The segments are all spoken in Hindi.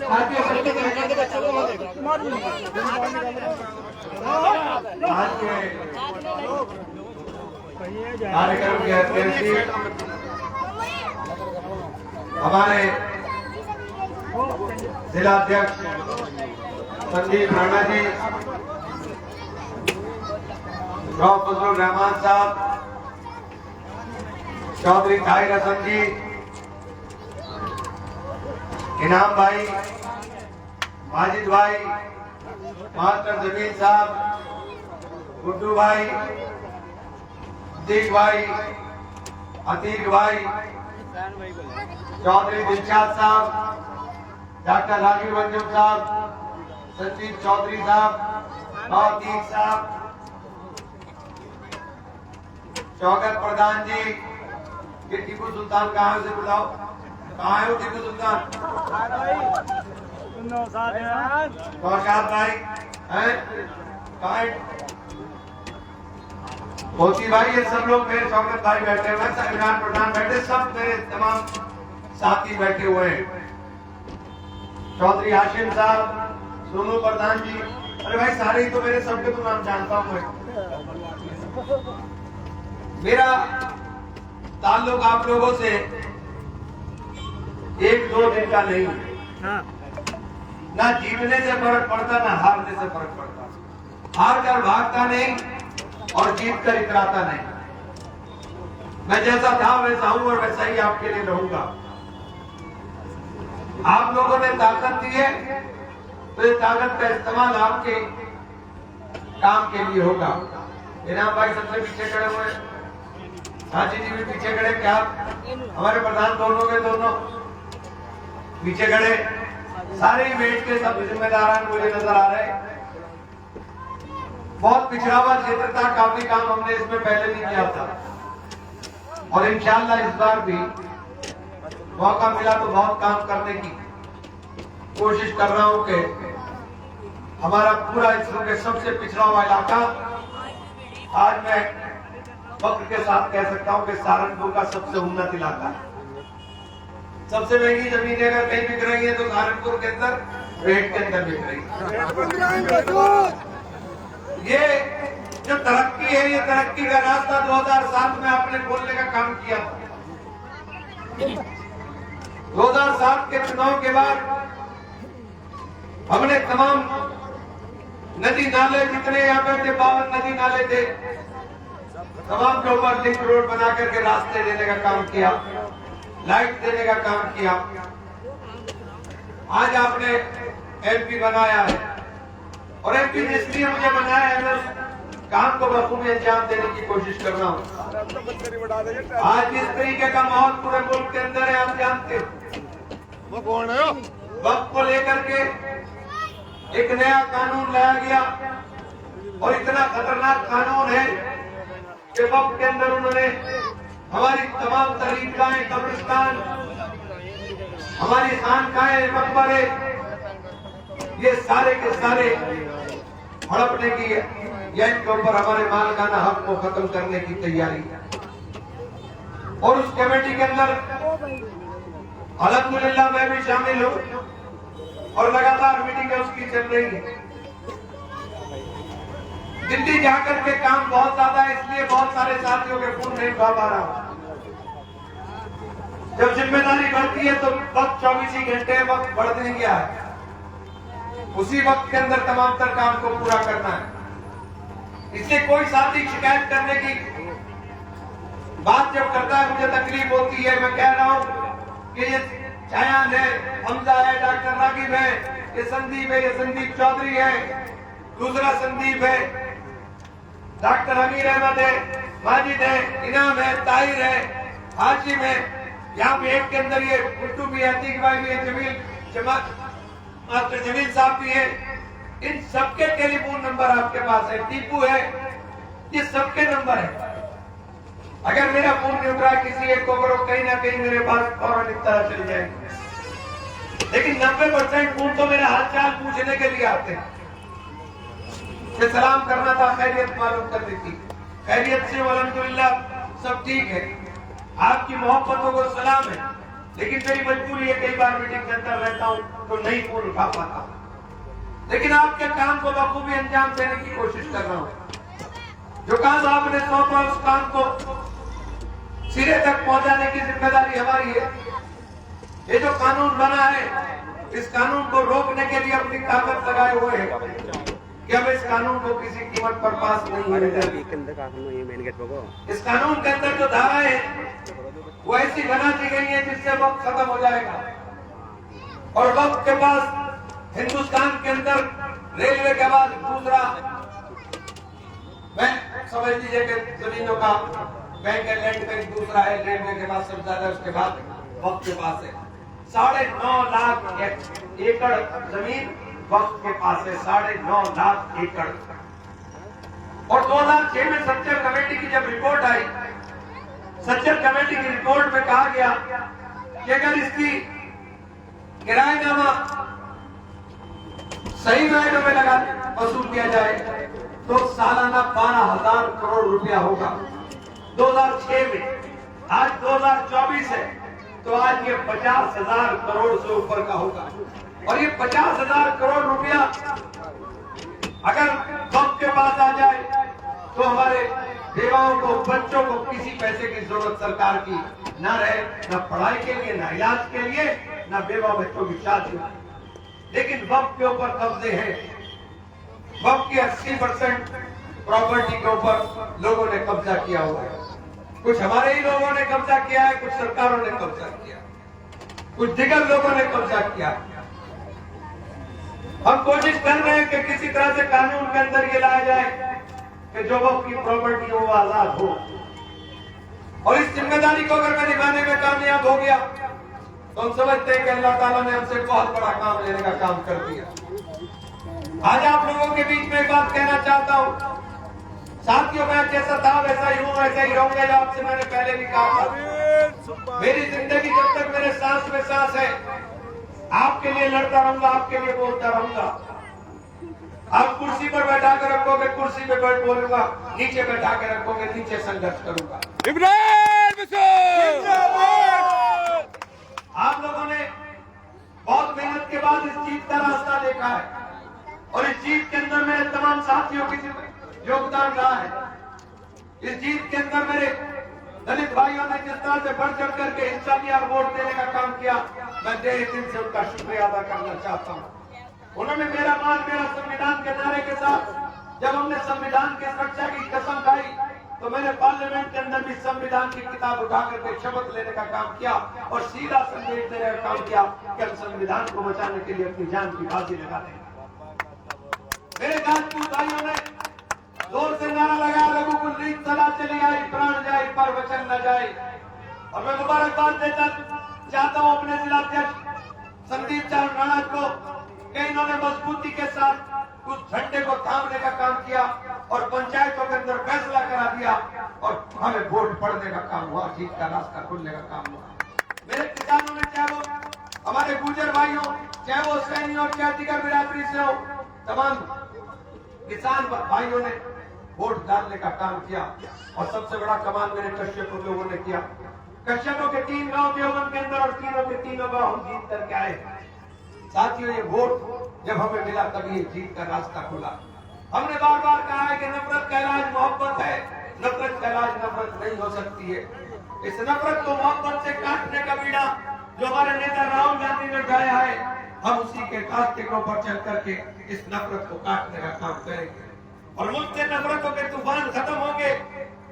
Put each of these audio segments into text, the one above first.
भारतीय कार्यक्रम के अध्यक्ष हमारे जिला अध्यक्ष संदीप राणा जी, फजलुर रहमान साहब, चौधरी ताहिर हसन जी, इनाम भाई, माजिद भाई, मास्टर जमील साहब, गुड्डू भाई, अतीक भाई, चौधरी दिलशाद साहब, डॉक्टर राजीव अंजुम साहब, संजीव चौधरी साहब, नौतीक साहब, शौकत प्रधान जी, ये टीपू सुल्तान कहाँ है उसे बुलाओ। कहाँ है वो टीपू सुल्तान? कौशाद भाई हैं? कहाँ है? मोती भाई, ये सब लोग मेरे शौकत भाई बैठे हुए हैं, इमरान प्रधान बैठे, सब मेरे तमाम साथी बैठे हुए हैं। चौधरी हाशिम साहब, सोनू प्रधान जी, अरे भाई सारे ही तो मेरे, सबके तो नाम जानता हूँ मैं। मेरा ताल्लुक आप लोगों से एक दो दिन का नहीं, ना जीतने से फर्क पड़ता ना हारने से फर्क पड़ता। हार कर भागता नहीं और जीत कर इतराता नहीं। मैं जैसा था वैसा हूं और वैसा ही आपके लिए रहूंगा। आप लोगों ने ताकत दी है तो ये ताकत का इस्तेमाल आपके काम के लिए होगा। इनाम भाई सबसे पीछे खड़े हुए, साची जी भी पीछे खड़े, क्या हमारे प्रधान दोनों के दोनों पीछे खड़े, सारे ही बैठ के सब जिम्मेदारान मुझे नजर आ रहे। बहुत पिछड़ा हुआ क्षेत्र था, काफी काम हमने इसमें पहले भी किया था और इंशाअल्लाह इस बार भी मौका मिला तो बहुत काम करने की कोशिश कर रहा हूं कि हमारा पूरा इसरो के सबसे पिछड़ा हुआ इलाका, आज मैं फख्र के साथ कह सकता हूं कि सहारनपुर का सबसे उन्नत इलाका है। सबसे महंगी जमीन अगर कहीं बिक रही है तो सहारनपुर के अंदर, रेट के अंदर बिक रही है। ये जो तरक्की है, ये तरक्की का रास्ता 2007 में आपने खोलने का काम किया। 2007 के चुनाव के बाद हमने तमाम नदी नाले, जितने यहाँ पे थे 52 नदी नाले थे, तमाम के ऊपर लिंक रोड बना करके रास्ते देने का काम किया, लाइट देने का काम किया। आज आपने एमपी बनाया है और एमपी इसलिए मुझे बनाया है, मैं उस काम को बखूबी अंजाम देने की कोशिश कर रहा हूँ। आज जिस तरीके का माहौल पूरे मुल्क के अंदर है, आप जानते हो, वक्त को लेकर के एक नया कानून लाया गया और इतना खतरनाक कानून है कि वक्त के अंदर उन्होंने हमारी तमाम तरीकाएं, कब्रिस्तान, हमारी खानकाएं, मकबरे, ये सारे के सारे हड़पने की या इनके ऊपर हमारे मालिकाना हक को खत्म करने की तैयारी। और उस कमेटी के अंदर अल्हम्दुलिल्लाह मैं भी शामिल हूँ और लगातार मीटिंग उसकी चल रही है। दिल्ली जाकर के काम बहुत ज्यादा है, इसलिए बहुत सारे साथियों के फोन नहीं उठा पा रहा हूं। जब जिम्मेदारी बढ़ती है तो वक्त 24 ही घंटे वक्त बढ़ नहीं गया है, उसी वक्त के अंदर तमाम तर काम को पूरा करना है। इसलिए कोई साथी शिकायत करने की बात जब करता है मुझे तकलीफ होती है। मैं कह रहा हूं कि ये छायान है, हमजा है, डॉक्टर रागिब है, ये संदीप है, ये संदीप चौधरी है, दूसरा संदीप है, डॉक्टर अमीर अहमद है, माजिद है, इनाम है, ताहिर है, हाशिम है, यहाँ पे एक के अंदर ये गुड्डू भी है, अतीक भाई भी है, जमील मास्टर जमील साहब भी है। इन सबके टेलीफोन नंबर आपके पास है, टीपू है, ये सबके नंबर है। अगर मेरा फोन नहीं उठ रहा है किसी एक को करो, कहीं ना कहीं मेरे पास फौरन इत्तला चली जाएगी। लेकिन 90% फोन तो मेरे हालचाल पूछने के लिए आते हैं कि सलाम करना था, खैरियत मालूम करनी थी। खैरियत से अल्हम्दुलिल्लाह सब ठीक है, आपकी मोहब्बतों को सलाम है। लेकिन मेरी मजबूरी है, कई बार मीटिंग के अंदर रहता हूं तो नहीं फोन उठा पाता, लेकिन आपके काम को बखूबी अंजाम देने की कोशिश कर रहा हूं। जो काम आपने सौंपा उस काम को सिरे तक पहुंचाने की जिम्मेदारी हमारी है। ये जो कानून बना है, इस कानून को रोकने के लिए अपनी ताकत लगाए हुए हैं कि हम इस कानून को किसी कीमत पर पास नहीं होने देंगे। इस कानून के अंदर जो धाराएं हैं वो ऐसी बना दी गई है जिससे वक्त खत्म हो जाएगा और वक्त के पास हिंदुस्तान के अंदर रेलवे के बाद दूसरा बैंक, समझ लीजिए कि जमीनों का बैंक है, लैंड बैंक दूसरा है, रेलवे के बाद सबसे ज्यादा, उसके बाद वक्त के पास है 9.5 लाख एकड़ जमीन वक्त के पास है, 9.5 लाख एकड़। और 2006 में सच्चर कमेटी की जब रिपोर्ट आई, सच्चर कमेटी की रिपोर्ट में कहा गया कि अगर इसकी किराएनामा सही मायनों में लगा वसूल किया जाए तो सालाना 12,000 करोड़ रुपया होगा 2006 में। आज 2024 है तो आज ये 50,000 करोड़ से ऊपर का होगा। और ये 50,000 करोड़ रुपया अगर वक्त के पास आ जाए तो हमारे बेवाओं को, बच्चों को किसी पैसे की जरूरत सरकार की ना रहे, ना पढ़ाई के लिए, ना इलाज के लिए, ना बेवा बच्चों की शादी। लेकिन वक्त के ऊपर कब्जे हैं, वक्त की 80% प्रॉपर्टी के ऊपर लोगों ने कब्जा किया हुआ है। कुछ हमारे ही लोगों ने कब्जा किया है, कुछ सरकारों ने कब्जा किया, कुछ दिगर लोगों ने कब्जा किया। हम कोशिश कर रहे हैं कि किसी तरह से कानून के अंदर ये लाया जाए कि जो वक्त की प्रॉपर्टी हो वो आजाद हो। और इस जिम्मेदारी को अगर मैं निभाने में कामयाब हो गया तो हम समझते हैं कि अल्लाह ताला ने हमसे बहुत बड़ा काम लेने का काम कर दिया। आज आप लोगों के बीच में एक बात कहना चाहता हूं साथियों, मैं जैसा था वैसा ही हूं, वैसा ही रहूंगा। जो आपसे मैंने पहले भी कहा था, मेरी जिंदगी जब तक मेरे सांस में सांस है आपके लिए लड़ता रहूंगा, आपके लिए बोलता रहूंगा। आप कुर्सी पर बैठा कर रखोगे, कुर्सी पे बैठ बोलूंगा, नीचे बैठा के रखोगे, नीचे संघर्ष करूंगा। आप लोगों ने बहुत मेहनत के बाद इस जीत का रास्ता देखा है और इस जीत के अंदर मेरे तमाम साथियों की योगदान रहा है। इस जीत के अंदर मेरे दलित भाइयों ने जिस तरह से बढ़ चढ़ करके हिस्सा लिया और वोट देने का काम किया, मैं दिल से उनका शुक्रिया अदा करना चाहता हूं। उन्होंने मेरा मान, मेरा संविधान के नारे के साथ जब हमने संविधान की सुरक्षा की कसम खाई तो मैंने पार्लियामेंट के अंदर भी संविधान की किताब उठा करके शपथ लेने का काम किया और सीधा संदेश देने का काम किया कि हम संविधान को बचाने के लिए अपनी जान की बाजी लगा देंगे। मेरे राजपूत भाइयों ने जोर से नारा लगाया, रघुकुल रीत सदा चली आई, प्राण जाए पर वचन न जाए। और मैं मुबारकबाद देता चाहता हूं अपने जिलाध्यक्ष संदीप चांद राणा को कि इन्होंने मजबूती के साथ उस झंडे को थामने का काम किया और पंचायतों के अंदर फैसला करा दिया और हमें वोट पड़ने का काम हुआ, जीत का रास्ता खुलने का काम हुआ। मेरे किसानों ने, चाहे वो हमारे गुर्जर भाइयों, चाहे वो सैनी और चाहे दिगर बिरादरी से हो, तमाम किसान भाइयों ने वोट डालने का काम किया। और सबसे बड़ा कमाल मेरे कश्यपों लोगों ने किया। कश्यपों के 3 गांव देवबंद के अंदर और तीनों के तीनों गांव हम जीत करके आए। साथियों, ये वोट जब हमें मिला तभी जीत का रास्ता खुला। हमने बार बार कहा है कि नफरत का इलाज मोहब्बत है, नफरत का इलाज नफरत नहीं हो सकती है। इस नफरत को मोहब्बत से काटने का बीड़ा जो हमारे नेता राहुल गांधी ने उठाया है, हम उसी के रास्ते के ऊपर चल करके इस नफरत को काटने का काम करेंगे और मुल्क से नफरतों के तूफान खत्म होंगे।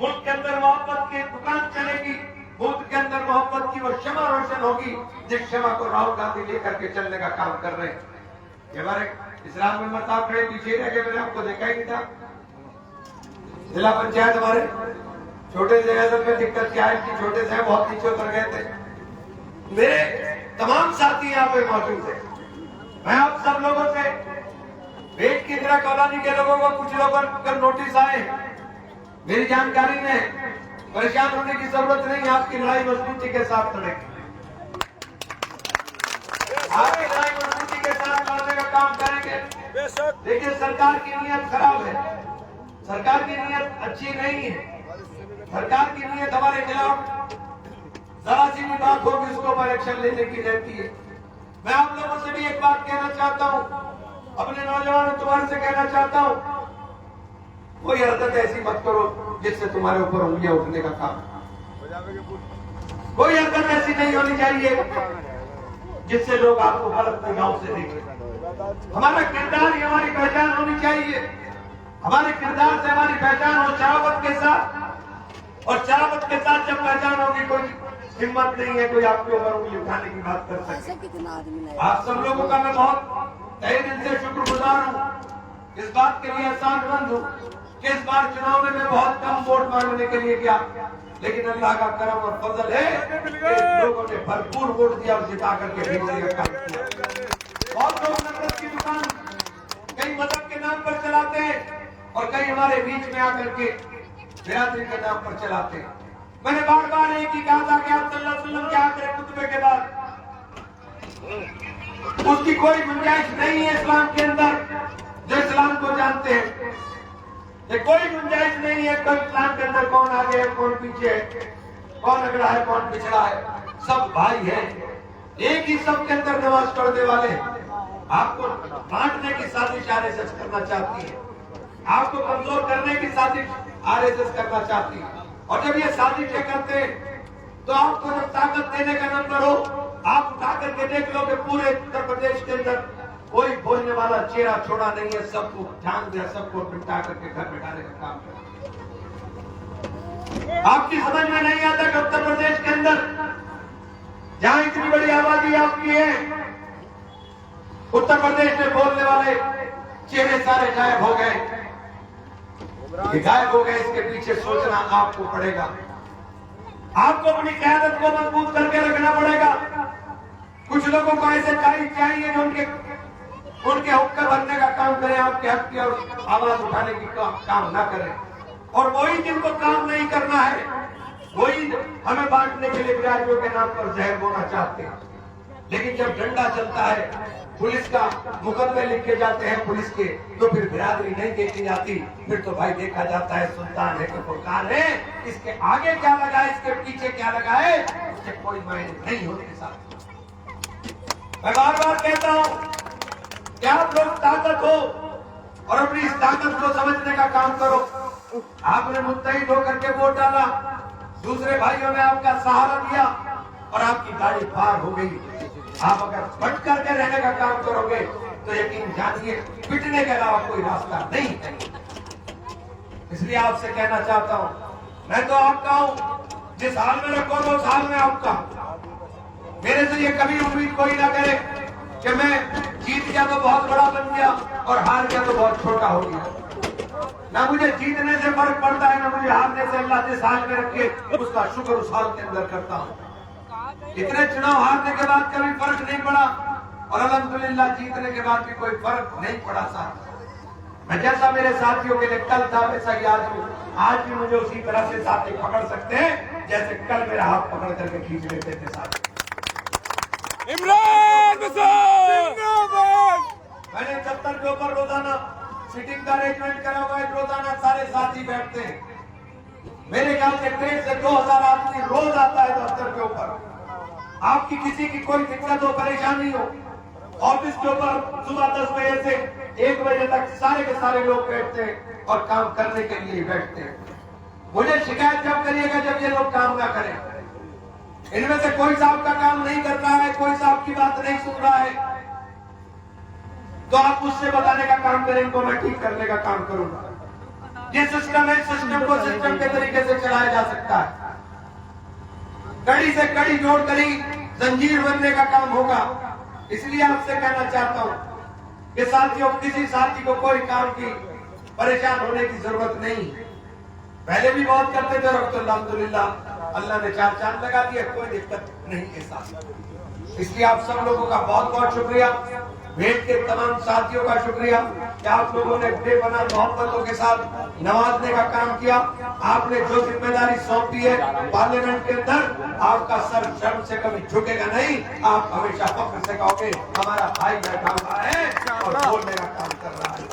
मुल्क के अंदर मोहब्बत की दुकान चलेगी, मुल्क के अंदर मोहब्बत की वो क्षमा रोशन होगी जिस क्षमा को राहुल गांधी लेकर के चलने का काम कर रहे हैं। हमारे इस्लाम में साहब खड़े पीछे रह गए, मैंने आपको देखा ही नहीं था। जिला पंचायत हमारे छोटे से में दिक्कत क्या है कि छोटे से बहुत नीचे उतर गए थे। मेरे तमाम साथी यहाँ पे मौजूद है। मैं आप सब लोगों से पेट की इंदिरा कॉलोनी के लोगों को, कुछ लोगों का नोटिस आए, मेरी जानकारी में परेशान होने की जरूरत नहीं। आपकी लड़ाई मजबूती के साथ लड़ेगी, आपकी लड़ाई मजबूती के साथ लड़ने का काम करेंगे। देखिए, सरकार की नीयत खराब है, सरकार की नीयत अच्छी नहीं है। सरकार की नीयत हमारे खिलाफ जरा सी भी बात होगी उसको पर एक्शन लेने की रहती है। मैं आप लोगों से भी एक बात कहना चाहता हूं, अपने नौजवानों तुम्हारे से कहना चाहता हूं, कोई हरकत ऐसी मत करो जिससे तुम्हारे ऊपर उंगलियां उठने का काम। कोई हरकत ऐसी नहीं होनी चाहिए जिससे लोग आपको गलत निगाहों से देखें। हमारा किरदार ही हमारी पहचान होनी चाहिए। हमारे किरदार से हमारी पहचान हो शराबत के साथ, और शराबत के साथ जब पहचान होगी कोई हिम्मत नहीं है कोई आपके ऊपर उंगली उठाने की बात कर सके। आप सब लोगों का मैं बहुत तहे दिल से शुक्रगुजार हूँ, इस बात के लिए एहसानमंद हूँ कि इस बार चुनाव में मैं बहुत कम वोट मांगने के लिए गया, लेकिन अल्लाह का करम और फजल है कि लोगों ने भरपूर वोट दिया और जिता करके भेजने का काम किया। बहुत लोग नफरत की दुकान कई मजहब के नाम पर चलाते हैं और कई हमारे बीच में आकर के बिरादरी के नाम पर चलाते हैं। मैंने बार बार एक ही कहा था कि आप सल्लल्लाहु अलैहि वसल्लम के आखिरी खुतबे के बाद उसकी कोई गुंजाइश नहीं है इस्लाम के अंदर, जो इस्लाम को जानते हैं। ये कोई गुंजाइश नहीं है कोई इस्लाम के अंदर कौन आगे है कौन पीछे है, कौन अगड़ा है कौन पिछड़ा है, सब भाई है, एक ही सब के अंदर नमाज पढ़ने वाले। आपको बांटने की साजिश आरएसएस करना चाहती है, आपको कमजोर करने की साजिश आरएसएस करना चाहती है। और जब ये साजिशें करते तो आपको जब ताकत देने का नंबर हो, आप उठा करके देख लो कि पूरे उत्तर प्रदेश के अंदर कोई बोलने वाला चेहरा छोड़ा नहीं है, सबको ध्यान दिया, सबको निपटा करके घर बिठाने का काम किया। आपकी समझ में नहीं आता कि उत्तर प्रदेश के अंदर जहां इतनी बड़ी आबादी आपकी है, उत्तर प्रदेश में बोलने वाले चेहरे सारे गायब हो गए। गायब हो गए, इसके पीछे सोचना आपको पड़ेगा। आपको अपनी क़यादत को मजबूत करके रखना पड़ेगा। कुछ लोगों को ऐसे चाहिए जो उनके हुक्म भरने का काम करें, आपके हक की और आवाज उठाने की काम ना करें। और वही जिनको काम नहीं करना है वही हमें बांटने के लिए बिरादरियों के नाम पर जहर बोना चाहते हैं। लेकिन जब डंडा चलता है, पुलिस का मुकदमे लिखे जाते हैं पुलिस के, तो फिर बिरादरी नहीं देखी जाती। फिर तो भाई देखा जाता है सुल्तान है कि फुरकान है, इसके आगे क्या लगा है इसके पीछे क्या लगा है, इससे कोई मायने नहीं होने के साथ। मैं बार बार कहता हूँ कि आप लोग ताकत हो और अपनी इस ताकत को समझने का काम करो। आपने मुत्तहिद होकर के वोट डाला, दूसरे भाइयों ने आपका सहारा दिया और आपकी गाड़ी पार हो गई। आप अगर बट करके रहने का काम करोगे तो यकीन जानिए पिटने के अलावा कोई रास्ता नहीं है। इसलिए आपसे कहना चाहता हूं, मैं तो आपका हूं, जिस हाल में रखो तो उस हाल में आपका। मेरे से ये कभी उम्मीद कोई ना करे कि मैं जीत गया तो बहुत बड़ा बन गया और हार गया तो बहुत छोटा हो गया। ना मुझे जीतने से फर्क पड़ता है, ना मुझे हारने से। अल्लाह जिस हाल में रखे उसका शुक्र उस हाल के अंदर करता हूँ। इतने चुनाव हारने के बाद कभी फर्क नहीं पड़ा और अल्हम्दुलिल्लाह जीतने के बाद भी कोई फर्क नहीं पड़ा। साथ मैं जैसा मेरे साथियों के लिए कल था वैसा ही आज हूँ। आज भी मुझे उसी तरह से साथी पकड़ सकते हैं जैसे कल मेरा हाथ पकड़ करके खींच लेते थे साथ। इमरान मैंने 70 के ऊपर रोजाना सिटिंग का अरेंजमेंट करा हुआ है, रोजाना सारे साथी बैठते हैं। मेरे ख्याल से 1,500 से 2,000 आदमी रोज आता है दफ्तर के ऊपर। आपकी किसी की कोई दिक्कत हो परेशानी हो, ऑफिस के ऊपर सुबह 10 बजे से 1 बजे तक सारे के सारे लोग बैठते हैं और काम करने के लिए बैठते हैं। मुझे शिकायत जब करिएगा जब ये लोग काम ना करें। इनमें से कोई साहब का काम नहीं कर रहा है, कोई साहब की बात नहीं सुन रहा है, तो आप मुझसे बताने का काम करें, इनको मैं ठीक करने का काम करूंगा। ये सिस्टम है, सिस्टम को सिस्टम के तरीके से चलाया जा सकता है। कड़ी से कड़ी जोड़ करी जंजीर बनने का काम होगा। इसलिए आपसे कहना चाहता हूं कि साथियों, किसी साथी को कोई काम की परेशान होने की जरूरत नहीं। पहले भी बहुत करते थे और तो अल्हम्दुलिल्लाह अल्लाह ने 4 चांद लगा दिया, कोई दिक्कत नहीं है साथ। इसलिए आप सब लोगों का बहुत बहुत शुक्रिया, भेंट के तमाम साथियों का शुक्रिया कि आप लोगों ने बेपनाह मोहब्बतों के साथ नवाजने का काम किया। आपने जो जिम्मेदारी सौंपी है पार्लियामेंट के अंदर, आपका सर शर्म से कभी झुकेगा नहीं। आप हमेशा फख्र से कहोगे हमारा भाई बैठा हुआ है और बोलने का काम कर रहा है।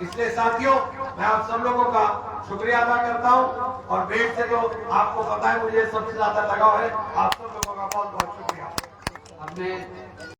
इसलिए साथियों, मैं आप सब लोगों का शुक्रिया अदा करता हूं और बेट से तो आपको पता है मुझे सबसे ज्यादा लगाव है। आप सब लोगों का बहुत बहुत शुक्रिया। अपने